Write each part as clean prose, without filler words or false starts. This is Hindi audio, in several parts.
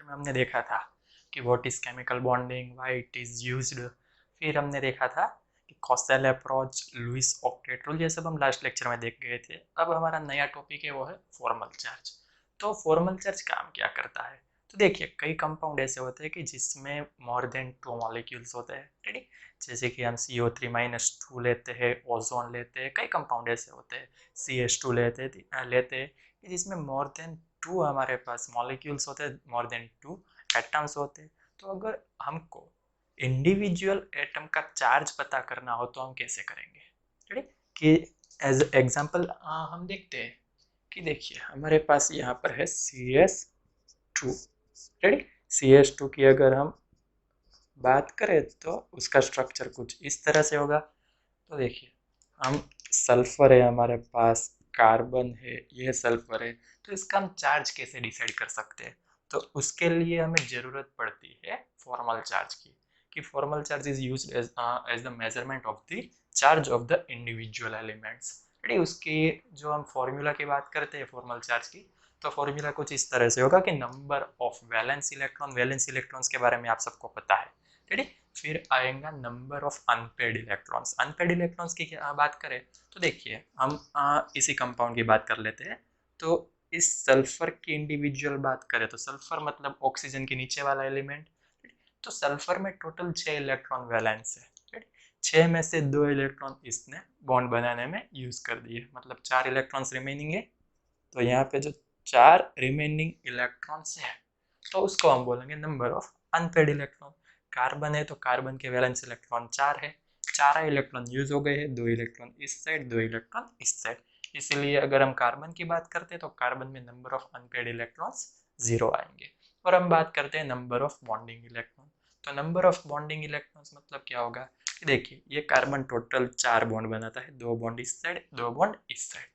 लेक्चर में हमने देखा था कि what is chemical bonding, why it is used. फिर हमने देखा था कि कॉसेल अप्रोच, लुईस ऑक्टेट रूल, ये सब हम लास्ट लेक्चर में देख गए थे। अब हमारा नया टॉपिक है वो है फॉर्मल चार्ज। तो फॉर्मल चार्ज काम क्या करता है? तो देखिए, कई कंपाउंड ऐसे होते हैं कि जिसमें मोर देन 2 मॉलिक्यूल्स होते हैं, रेडी। जैसे कि हम CO3-2 लेते हैं, ओजोन लेते हैं, कई कंपाउंड ऐसे होते हैं, CH2 लेते हैं कि जिसमें मोर देन 2 हमारे पास मॉलिक्यूल्स होते हैं, मोर देन 2 एटम्स होते हैं। तो अगर हमको इंडिविजुअल एटम का चार्ज पता करना हो तो हम कैसे करेंगे, रेडी। कि एज एग्जांपल हम देखते हैं कि देखिए हमारे पास यहाँ पर है CH2, रेडी। CH2 की अगर हम बात करें तो उसका स्ट्रक्चर कुछ इस तरह से होगा। तो देखिए, हम सल्फर है हमारे पास, कार्बन है, ये सल्फर है, तो इसका हम चार्ज कैसे डिसाइड कर सकते हैं? तो उसके लिए हमें ज़रूरत पड़ती है फॉर्मल चार्ज की, कि formal charge is used as the measurement of the charge of the individual elements, ready. उसकी जो हम फॉर्मूला की बात करते हैं फॉर्मल चार्ज की, तो फॉर्मूला कुछ इस तरह से होगा कि नंबर ऑफ वैलेंस इलेक्ट्रॉन्स के बारे में आप सबको पता है, रेडी। फिर आएगा number of unpaired electrons. Unpaired electrons की क्या बात करें तो देखिए, हम इसी कंपाउंड की बात कर लेते हैं। तो इस सल्फर की इंडिविजुअल बात करें तो सल्फर मतलब ऑक्सीजन के नीचे वाला एलिमेंट। तो सल्फर में टोटल 6 इलेक्ट्रॉन वैलेंस है, 6 में से 2 इलेक्ट्रॉन इसने बॉन्ड बनाने में यूज कर दिए, मतलब 4 इलेक्ट्रॉन्स रिमेनिंग है। तो यहाँ पे जो 4 रिमेनिंग इलेक्ट्रॉन्स है तो उसको हम बोलेंगे number of unpaired electron. Carbon है तो कार्बन के वैलेंस इलेक्ट्रॉन 4 है, 4 इलेक्ट्रॉन यूज हो गए हैं, 2 इलेक्ट्रॉन इस साइड, 2 इलेक्ट्रॉन इस साइड। इसलिए अगर हम कार्बन की बात करते हैं तो कार्बन में नंबर ऑफ अनपेड इलेक्ट्रॉन्स 0 आएंगे। और हम बात करते हैं नंबर ऑफ बॉन्डिंग इलेक्ट्रॉन। तो नंबर ऑफ बॉन्डिंग इलेक्ट्रॉन्स मतलब क्या होगा कि देखिए, ये कार्बन टोटल 4 बॉन्ड बनाता है, 2 बॉन्ड इस साइड, 2 बॉन्ड इस साइड।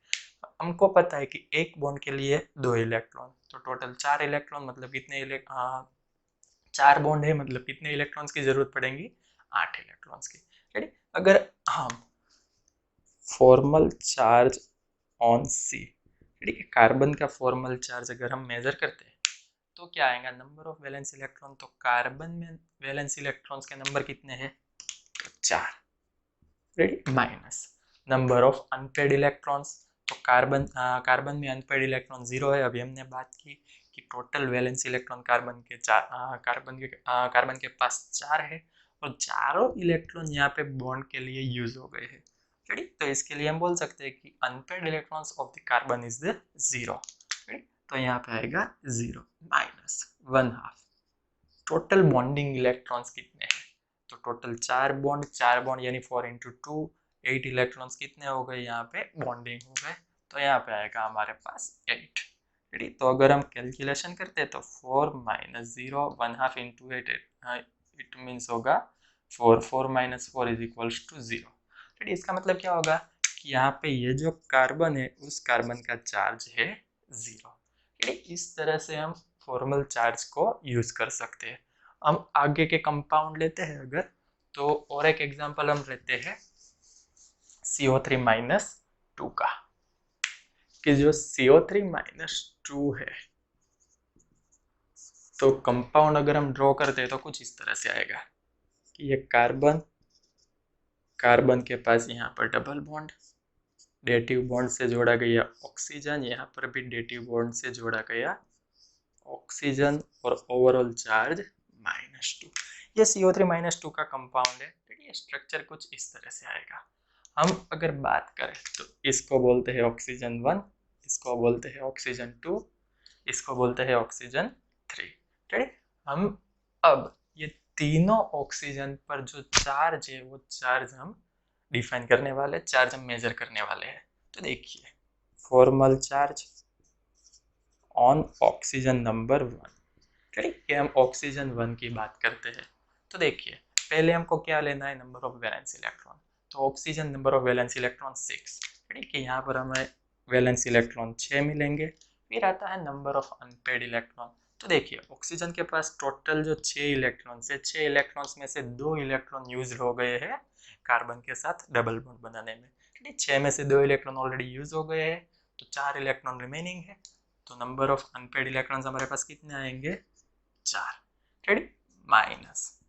हमको पता है कि एक बॉन्ड के लिए 2 इलेक्ट्रॉन, तो टोटल 4 इलेक्ट्रॉन, मतलब कितने 4 बॉन्ड है, मतलब कितने इलेक्ट्रॉन्स की जरूरत पड़ेगी? 8 इलेक्ट्रॉन्स की, रेडी। अगर हम formal charge on C, ready, carbon का फॉर्मल चार्ज अगर हम मेजर करते हैं तो क्या आएगा? Number of valence electron. तो कार्बन में वैलेंस इलेक्ट्रॉन्स के नंबर कितने हैं? तो 4, ready, minus number of unpaired electrons. तो कार्बन में अनपेड इलेक्ट्रॉन 0 है। अभी हमने बात की कि टोटल वैलेंस इलेक्ट्रॉन कार्बन के पास 4 है और चारों इलेक्ट्रॉन यहाँ पे बॉन्ड के लिए यूज हो गए हैं, रेडी। तो इसके लिए हम बोल सकते हैं कि unpaired electrons of the carbon is the 0, ready. तो यहाँ पे आएगा 0 माइनस 1/2। टोटल बॉन्डिंग इलेक्ट्रॉन्स कितने हैं? तो टोटल 4 बॉन्ड यानी 4 × 2 8 इलेक्ट्रॉन्स कितने हो गए? यहाँ पे बॉन्डिंग हो गए। तो यहाँ पे आएगा हमारे पास 8, रेडी। तो अगर हम कैलकुलेशन करते हैं तो 4 - 0 1/2 × 8, इट मीन्स होगा 4, 4 - 4 = 0, रेडी। इसका मतलब क्या होगा कि यहाँ पे ये जो कार्बन है उस कार्बन का चार्ज है 0, रेडी। इस तरह से हम फॉर्मल चार्ज को यूज कर सकते हैं। हम आगे के कंपाउंड लेते हैं अगर, तो और एक एग्जांपल हम लेते हैं CO3-2 का, कि जो CO3-2 है तो कंपाउंड अगर हम ड्रॉ करते हैं तो कुछ इस तरह से आएगा कि ये कार्बन के पास यहाँ पर डबल बॉन्ड, डेटिव बॉन्ड से जोड़ा गया ऑक्सीजन, यहाँ पर भी डेटिव बॉन्ड से जोड़ा गया ऑक्सीजन और ओवरऑल चार्ज -2। ये CO3-2 का कंपाउंड है, ये स्ट्रक्चर कुछ इस तरह से आएगा। हम अगर बात करें तो इसको बोलते हैं ऑक्सीजन 1, इसको बोलते हैं ऑक्सीजन 2, इसको बोलते हैं ऑक्सीजन 3, ठीक। हम अब ये तीनों ऑक्सीजन पर जो चार्ज है वो चार्ज हम डिफाइन करने वाले, चार्ज हम मेजर करने वाले हैं। तो देखिए, formal charge on oxygen number 1, ठीक है। हम ऑक्सीजन 1 की बात करते हैं तो देखिए, पहले हमको क्या लेना है? Number of valence electron. तो oxygen number of valence electron 6, ठीक है। यहाँ पर हमें वैलेंस इलेक्ट्रॉन 6 मिलेंगे। फिर आता है नंबर ऑफ अनपेड इलेक्ट्रॉन। तो देखिए, ऑक्सीजन के पास टोटल जो 6 इलेक्ट्रॉन्स है, 6 इलेक्ट्रॉन्स में से 2 इलेक्ट्रॉन यूज हो गए हैं कार्बन के साथ डबल बॉन्ड बनाने में, ठीक है। 6 में से 2 इलेक्ट्रॉन ऑलरेडी यूज हो गए हैं, तो 4 इलेक्ट्रॉन रिमेनिंग है। तो नंबर ऑफ अनपेड इलेक्ट्रॉन्स हमारे पास कितने आएंगे? Ready, minus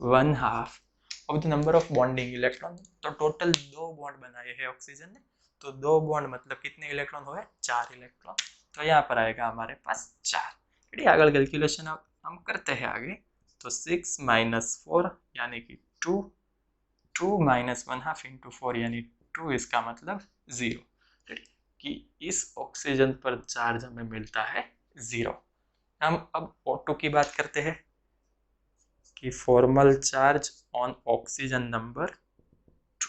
1/2 of the number of bonding electron. तो टोटल 2 बॉन्ड बनाए हैं ऑक्सीजन ने, तो 2 बॉन्ड मतलब कितने इलेक्ट्रॉन हुए, 4 इलेक्ट्रॉन। तो यहाँ पर आएगा हमारे पास 4। रेडी, आगे कैलकुलेशन हम करते हैं आगे। तो 6 - 4 यानी कि 2, 2 - 1/2 इंटू 4 यानी 2, इसका मतलब 0। कि इस ऑक्सीजन पर चार्ज हमें मिलता है 0। हम अब O2 की बात करते हैं कि formal charge on oxygen number 2।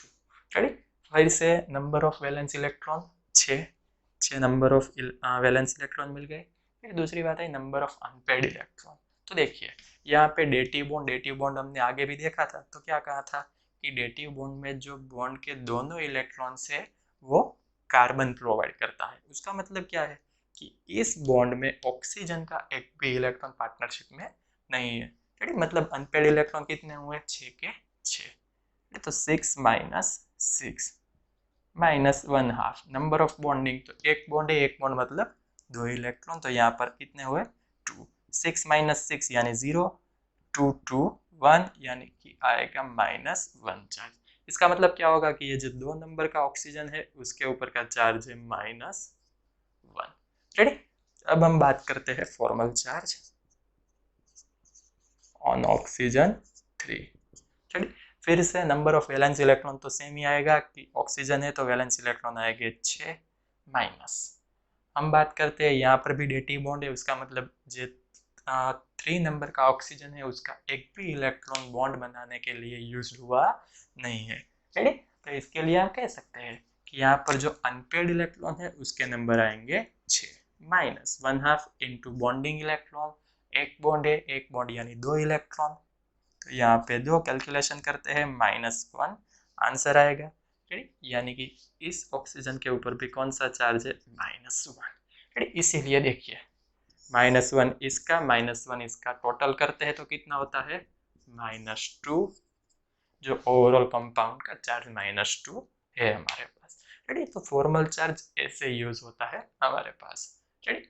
Ready, फिर से number of valence electron 6 number of valence electron मिल गए। फिर दूसरी बात है नंबर ऑफ अनपेड इलेक्ट्रॉन। तो देखिए यहाँ पे डेटिव बॉन्ड हमने आगे भी देखा था, तो क्या कहा था कि डेटिव बॉन्ड में जो बॉन्ड के दोनों इलेक्ट्रॉन्स है वो कार्बन प्रोवाइड करता है। उसका मतलब क्या है कि इस बॉन्ड में ऑक्सीजन का एक भी इलेक्ट्रॉन पार्टनरशिप में नहीं है। मतलब अनपेड इलेक्ट्रॉन कितने हुए, 6 के 6। तो 6 - 6 -1/2 नंबर ऑफ बॉन्डिंग, तो एक बॉन्ड है, एक बॉन्ड मतलब 2 इलेक्ट्रॉन। तो यहाँ पर कितने हुए, 2। 6 - 6 यानी 0, 2 2 1 यानी कि आएगा -1 चार्ज। इसका मतलब क्या होगा कि ये जो 2 नंबर का ऑक्सीजन है उसके ऊपर का चार्ज है -1। रेडी, अब हम बात करते हैं formal charge on oxygen 3। Ready, फिर से नंबर ऑफ वैलेंस इलेक्ट्रॉन तो सेम ही आएगा कि ऑक्सीजन है तो वैलेंस इलेक्ट्रॉन आएंगे 6 माइनस। हम बात करते हैं यहाँ पर भी डेटिव बॉन्ड है, उसका मतलब जो 3 नंबर का ऑक्सीजन है उसका एक भी इलेक्ट्रॉन बॉन्ड बनाने के लिए यूज हुआ नहीं है। रेडी, तो इसके लिए हम कह सकते हैं कि यहाँ पर जो अनपेड इलेक्ट्रॉन है उसके नंबर आएंगे 6 -1/2 इंटू बॉन्डिंग इलेक्ट्रॉन। एक बॉन्ड है, एक बॉन्ड यानी 2 इलेक्ट्रॉन। तो यहाँ पे 2 कैलकुलेशन करते हैं, -1 आंसर आएगा। यानी कि इस ऑक्सीजन के ऊपर भी कौन सा चार्ज है, -1। इसीलिए देखिए -1 इसका -1 इसका टोटल करते हैं तो कितना होता है, -2। जो ओवरऑल कंपाउंड का चार्ज -2 है हमारे पास। रेडी, तो फॉर्मल चार्ज ऐसे यूज होता है हमारे पास। रेडी,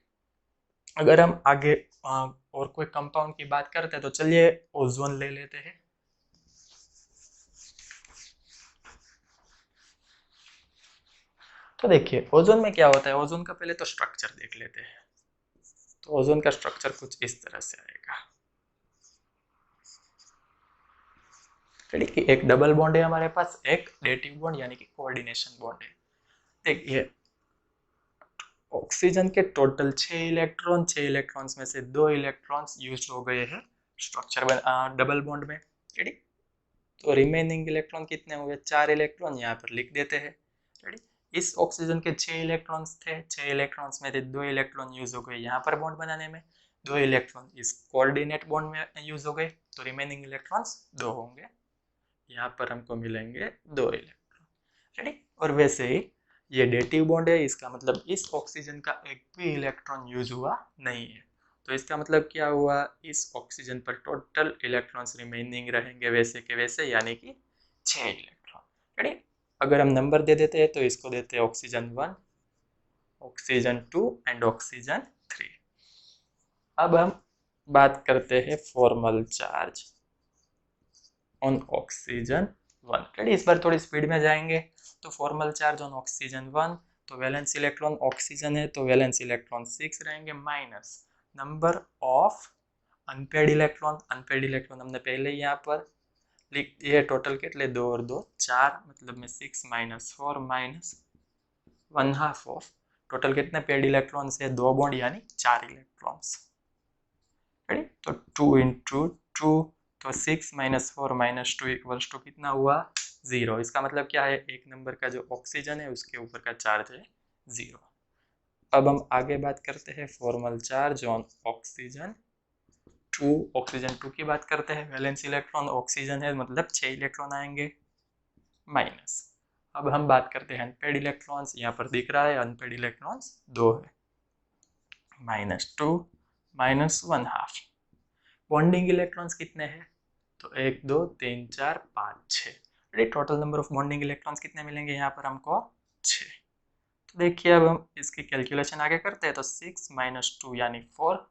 अगर हम आगे और कोई कंपाउंड की बात करते हैं तो चलिए ओजोन ले लेते हैं। तो देखिए ओजोन में क्या होता है, ओजोन का पहले तो स्ट्रक्चर देख लेते हैं। तो ओजोन का स्ट्रक्चर कुछ इस तरह से आएगा। एक डबल बॉन्ड है हमारे पास, एक डेटिव बॉन्ड यानी कि कोऑर्डिनेशन बॉन्ड है। देखिए ऑक्सीजन के टोटल 6 इलेक्ट्रॉन, 6 इलेक्ट्रॉन्स में से 2 इलेक्ट्रॉन्स यूज हो गए हैं स्ट्रक्चर डबल बॉन्ड में। रेडी, तो रिमेनिंग इलेक्ट्रॉन कितने हुए, 4 इलेक्ट्रॉन यहाँ पर लिख देते हैं। रेडी, इस ऑक्सीजन के 6 इलेक्ट्रॉन्स थे, 6 इलेक्ट्रॉन्स में से 2 इलेक्ट्रॉन यूज हो गए यहाँ पर बॉन्ड बनाने में, 2 इलेक्ट्रॉन इस कोऑर्डिनेट बॉन्ड में यूज हो गए, तो रिमेनिंग इलेक्ट्रॉन्स 2 होंगे। यहाँ पर हमको मिलेंगे 2 इलेक्ट्रॉन। रेडी, और वैसे ही ये डेटिव बॉन्ड है, इसका मतलब इस ऑक्सीजन का एक भी इलेक्ट्रॉन यूज हुआ नहीं है। तो इसका मतलब क्या हुआ, इस ऑक्सीजन पर टोटल इलेक्ट्रॉन्स रिमेनिंग रहेंगे वैसे के वैसे, यानी कि 6 इलेक्ट्रॉन। रेडी, अगर हम नंबर दे देते हैं तो इसको देते हैं ऑक्सीजन 1, ऑक्सीजन 2 एंड ऑक्सीजन 3। अब हम बात करते हैं formal charge on oxygen 1। Ready, इस बार थोड़ी स्पीड में जाएंगे। तो फॉर्मल चार्ज ऑन ऑक्सीजन 1, तो वैलेंस इलेक्ट्रॉन ऑक्सीजन है तो वैलेंस इलेक्ट्रॉन 6 रहेंगे, minus number of unpaired electron. Unpaired electron हमने पहले ही यहाँ पर लिख दिए, टोटल कितने, 2 और 2 4, मतलब में 6 - 4 -1/2 ऑफ टोटल कितने पेड इलेक्ट्रॉन्स है, 2 बॉन्ड यानी 4 इलेक्ट्रॉन्स। रेडी, तो 2 × 2, तो 6 - 4 - 2 इक्वल्स टू कितना हुआ, 0। इसका मतलब क्या है, एक नंबर का जो ऑक्सीजन है उसके ऊपर का चार्ज है 0। अब हम आगे बात करते हैं formal charge on oxygen 2। Oxygen 2 की बात करते हैं, वैलेंस इलेक्ट्रॉन ऑक्सीजन है मतलब 6 इलेक्ट्रॉन आएंगे, माइनस। अब हम बात करते हैं अनपेड इलेक्ट्रॉन्स, यहाँ पर दिख रहा है अनपेड इलेक्ट्रॉन्स 2 है, -2 -1/2। बॉन्डिंग इलेक्ट्रॉन्स कितने हैं, तो 1 2 3 4 5 6। Total number of bonding electrons कितने मिलेंगे यहाँ पर हमको, 6। तो देखिए अब हम इसकी कैलकुलेशन आगे करते हैं। तो 6 - 2 यानी 4,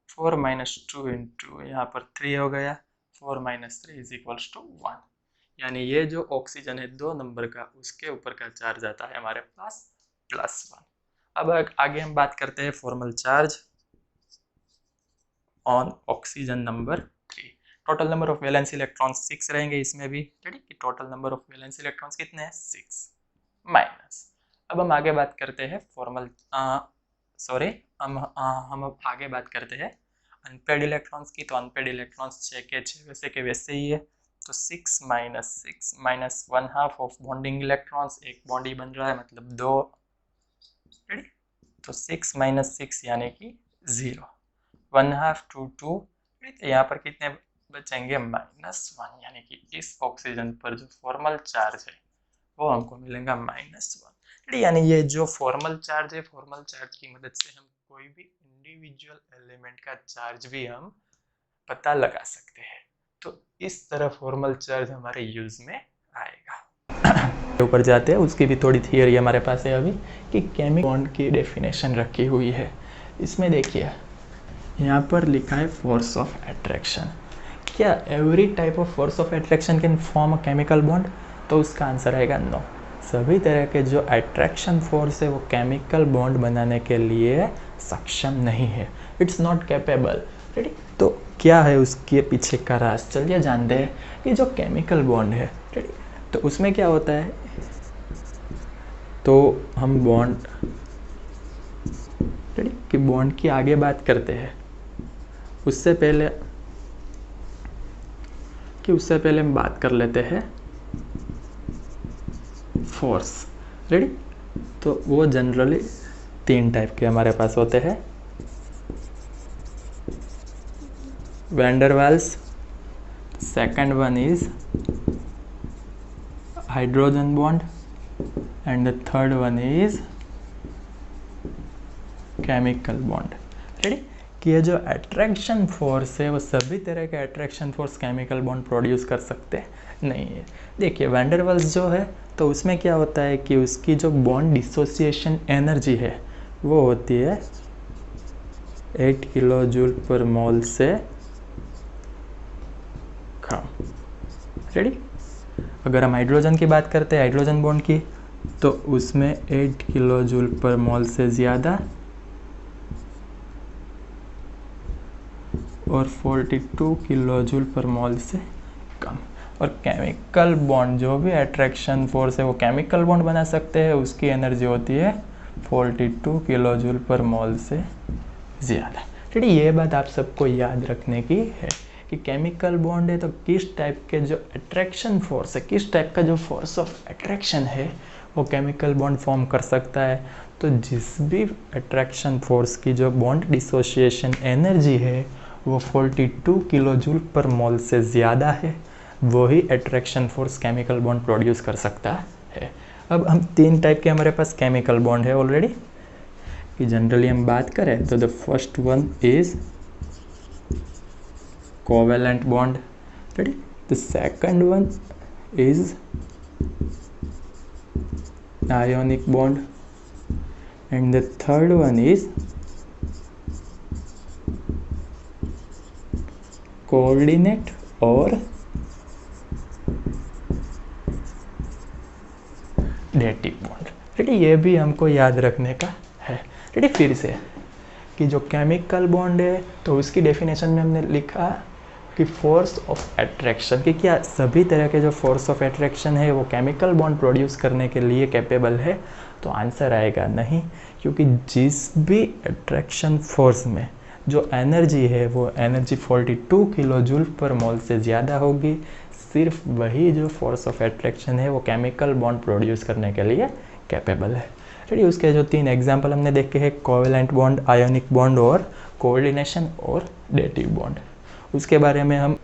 4 माइनस 2 इंटू यहाँ पर 3 हो गया, 4 माइनस 3 इज इक्वल्स टू 1, यानी ये जो ऑक्सीजन है 2 नंबर का, उसके ऊपर का चार्ज आता है हमारे पास +1। अब आगे हम बात करते हैं formal charge on oxygen number 3। Total number of valence electrons 6 रहेंगे इसमें भी, कि total number of valence electrons कितने हैं, 6 माइनस। अब हम आगे बात करते हैं फॉर्मल हम अब आगे बात करते हैं अनपेड इलेक्ट्रॉन्स की। तो अनपेड इलेक्ट्रॉन्स 6 के 6 वैसे के वैसे ही है, तो 6 माइनस 1/2 ऑफ बॉन्डिंग इलेक्ट्रॉन्स, एक बॉन्ड ही बन रहा है मतलब 2, रेडी। तो 6 माइनस 6 यानी कि 0, 1/2 टू 2, तो यहाँ पर कितने बचेंगे, -1, यानी कि इस ऑक्सीजन पर जो फॉर्मल चार्ज है वो हमको मिलेगा -1, यानी ये जो फॉर्मल चार्ज है, फॉर्मल चार्ज की मदद से हम कोई भी इंडिविजुअल एलिमेंट का चार्ज भी हम पता लगा सकते हैं। तो इस तरह फॉर्मल चार्ज हमारे यूज में आएगा। ऊपर जाते हैं, उसकी भी थोड़ी थियरी हमारे पास है अभी, कि केमिकल बॉन्ड की डेफिनेशन रखी हुई है। इसमें देखिए यहाँ पर लिखा है फोर्स ऑफ अट्रैक्शन। क्या every type of force of attraction can form a chemical bond? तो उसका आंसर आएगा नो। सभी तरह के जो अट्रैक्शन फोर्स है वो केमिकल बॉन्ड बनाने के लिए सक्षम नहीं है, इट्स नॉट कैपेबल, रेडी। तो क्या है उसके पीछे का राज, चलिए जानते हैं कि जो केमिकल बॉन्ड है, रेडी, तो उसमें क्या होता है। तो हम बॉन्ड, रेडी, कि बॉन्ड की आगे बात करते हैं, उससे पहले हम बात कर लेते हैं फोर्स, रेडी। तो वो जनरली 3 टाइप के हमारे पास होते हैं, van der Waals, second one is hydrogen bond and the third one is chemical bond, ready. कि ये जो अट्रैक्शन फोर्स है वो सभी तरह के attraction force chemical bond produce कर सकते नहीं है। देखिए वैन डर वाल्स जो है तो उसमें क्या होता है कि उसकी जो बॉन्ड डिसोसिएशन एनर्जी है वो होती है 8 किलो जूल पर मोल से कम, रेडी। अगर हम हाइड्रोजन की बात करते हैं, हाइड्रोजन बॉन्ड की, तो उसमें 8 किलो जूल पर मोल से ज़्यादा और 42 किलो जूल पर मोल से कम। और केमिकल बॉन्ड जो भी अट्रैक्शन फोर्स है वो केमिकल बॉन्ड बना सकते हैं, उसकी एनर्जी होती है 42 किलो जूल पर मोल से ज़्यादा, ठीक है। ये बात आप सबको याद रखने की है कि केमिकल बॉन्ड है तो किस टाइप के जो अट्रैक्शन फोर्स है, किस टाइप का जो फोर्स ऑफ अट्रैक्शन है वो केमिकल बॉन्ड फॉर्म कर सकता है। तो जिस भी अट्रैक्शन फोर्स की जो बॉन्ड डिसोसिएशन एनर्जी है वो 42 किलो जूल पर मोल से ज़्यादा है, वही attraction force chemical bond produce कर सकता है। अब हम 3 टाइप के हमारे पास केमिकल बॉन्ड है ऑलरेडी, कि जनरली हम बात करें तो the first one is covalent bond, ready. The second one is ionic bond and the third one is coordinate और डेटिव बॉन्ड, ठीक है। ये भी हमको याद रखने का है, ठीक है। फिर से कि जो केमिकल बॉन्ड है तो उसकी डेफिनेशन में हमने लिखा कि फोर्स ऑफ अट्रैक्शन, कि क्या सभी तरह के जो फोर्स ऑफ अट्रैक्शन है वो केमिकल बॉन्ड प्रोड्यूस करने के लिए कैपेबल है। तो आंसर आएगा नहीं, क्योंकि जिस भी अट्रैक्शन फोर्स में जो एनर्जी है वो एनर्जी 42 किलो जूल पर मोल से ज़्यादा होगी, सिर्फ वही जो फोर्स ऑफ अट्रैक्शन है वो केमिकल बॉन्ड प्रोड्यूस करने के लिए कैपेबल है, ठीक है। उसके जो 3 एग्जाम्पल हमने देखे हैं, कोवेलेंट बॉन्ड, आयोनिक बॉन्ड और कोऑर्डिनेशन और डेटिव बॉन्ड, उसके बारे में हम